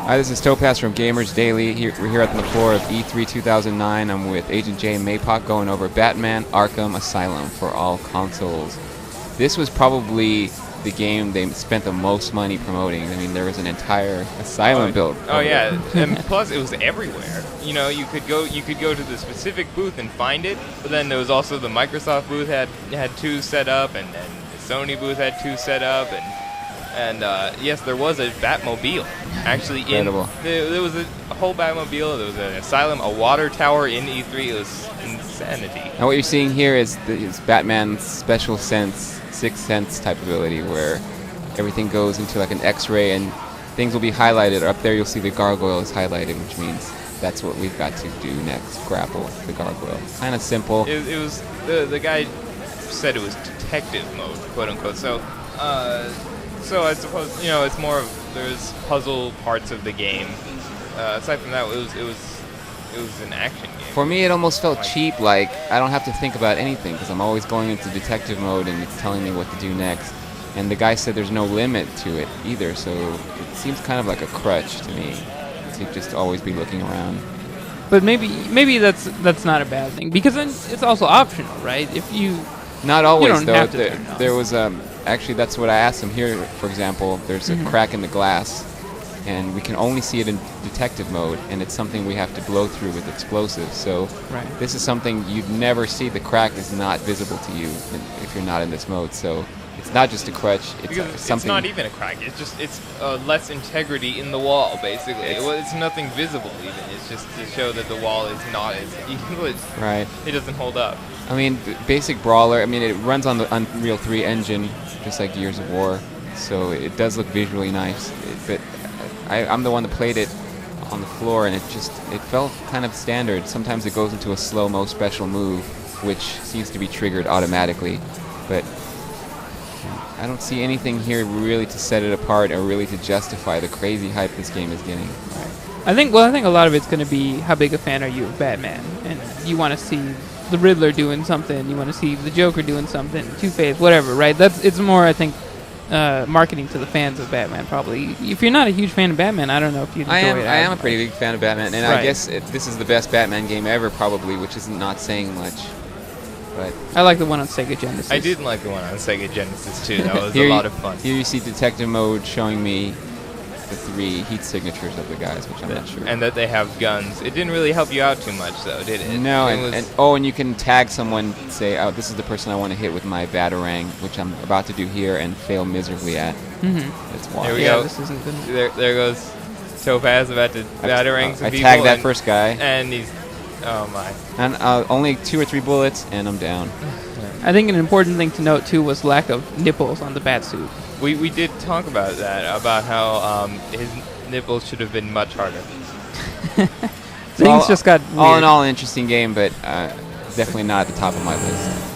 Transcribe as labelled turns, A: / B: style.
A: Hi, this is Topaz from Gamers Daily. We're here at the floor of E3 2009. I'm with Agent J and Maypok going over Batman Arkham Asylum for all consoles. This was probably the game they spent the most money promoting. I mean, there was an entire Asylum built.
B: Oh yeah, and plus it was everywhere. You know, you could go to the specific booth and find it, but then there was also the Microsoft booth had two set up, and the Sony booth had two set up, and yes, there was a Batmobile. Actually,
A: Incredible.
B: There was a whole Batmobile. There was an Asylum, a water tower in E3. It was insanity.
A: Now what you're seeing here is Batman's special sense, sixth sense type ability, where everything goes into like an X-ray and things will be highlighted. Up there you'll see the gargoyle is highlighted, which means that's what we've got to do next, grapple the gargoyle. Kind of simple.
B: It was, the guy said it was detective mode, quote unquote. So I suppose, you know, it's more of, there's puzzle parts of the game. Aside from that, it was an action game.
A: For me, it almost felt cheap, like I don't have to think about anything because I'm always going into detective mode and it's telling me what to do next. And the guy said there's no limit to it either, so it seems kind of like a crutch to me to just always be looking around.
C: But maybe that's not a bad thing, because then it's also optional, right? If you
A: not always,
C: you don't
A: though.
C: have to turn it on.
A: There was actually, that's what I asked him here. For example, there's a crack in the glass, and we can only see it in detective mode, and it's something we have to blow through with explosives. So this is something you'd never see. The crack is not visible to you if you're not in this mode. So it's not just a crutch. It's something.
B: It's not even a crack. It's less integrity in the wall, basically. It's nothing visible even. It's just to show that the wall is not as
A: right.
B: It doesn't hold up.
A: I mean, basic brawler. I mean, it runs on the Unreal 3 engine, just like Gears of War. So it does look visually nice. But I'm the one that played it on the floor, and it felt kind of standard. Sometimes it goes into a slow-mo special move, which seems to be triggered automatically. But I don't see anything here really to set it apart or really to justify the crazy hype this game is getting.
C: I think a lot of it's going to be how big a fan are you of Batman, and you want to see the Riddler doing something, you want to see the Joker doing something, Two-Face, whatever, right? It's more, I think, marketing to the fans of Batman, probably. If you're not a huge fan of Batman, I don't know if you'd enjoy it.
A: I am a pretty big fan of Batman, and I guess this is the best Batman game ever, probably, which is not saying much. But
C: I like the one on Sega Genesis.
B: I did like the one on Sega Genesis too. That was a lot of fun.
A: Here you see detective mode showing me the 3 heat signatures of the guys, which I'm not sure.
B: And that they have guns. It didn't really help you out too much, though, did it?
A: No, and you can tag someone, say, oh, this is the person I want to hit with my Batarang, which I'm about to do here and fail miserably at. That's why.
B: There we go. This isn't good. There goes Topaz about to Batarang some people.
A: I tagged that first guy.
B: And he's... Oh, my.
A: And only 2 or 3 bullets, and I'm down.
C: I think an important thing to note, too, was lack of nipples on the Batsuit.
B: We did talk about that, about how his nipples should have been much harder.
C: Things just got weird.
A: All in all, an interesting game, but definitely not at the top of my list.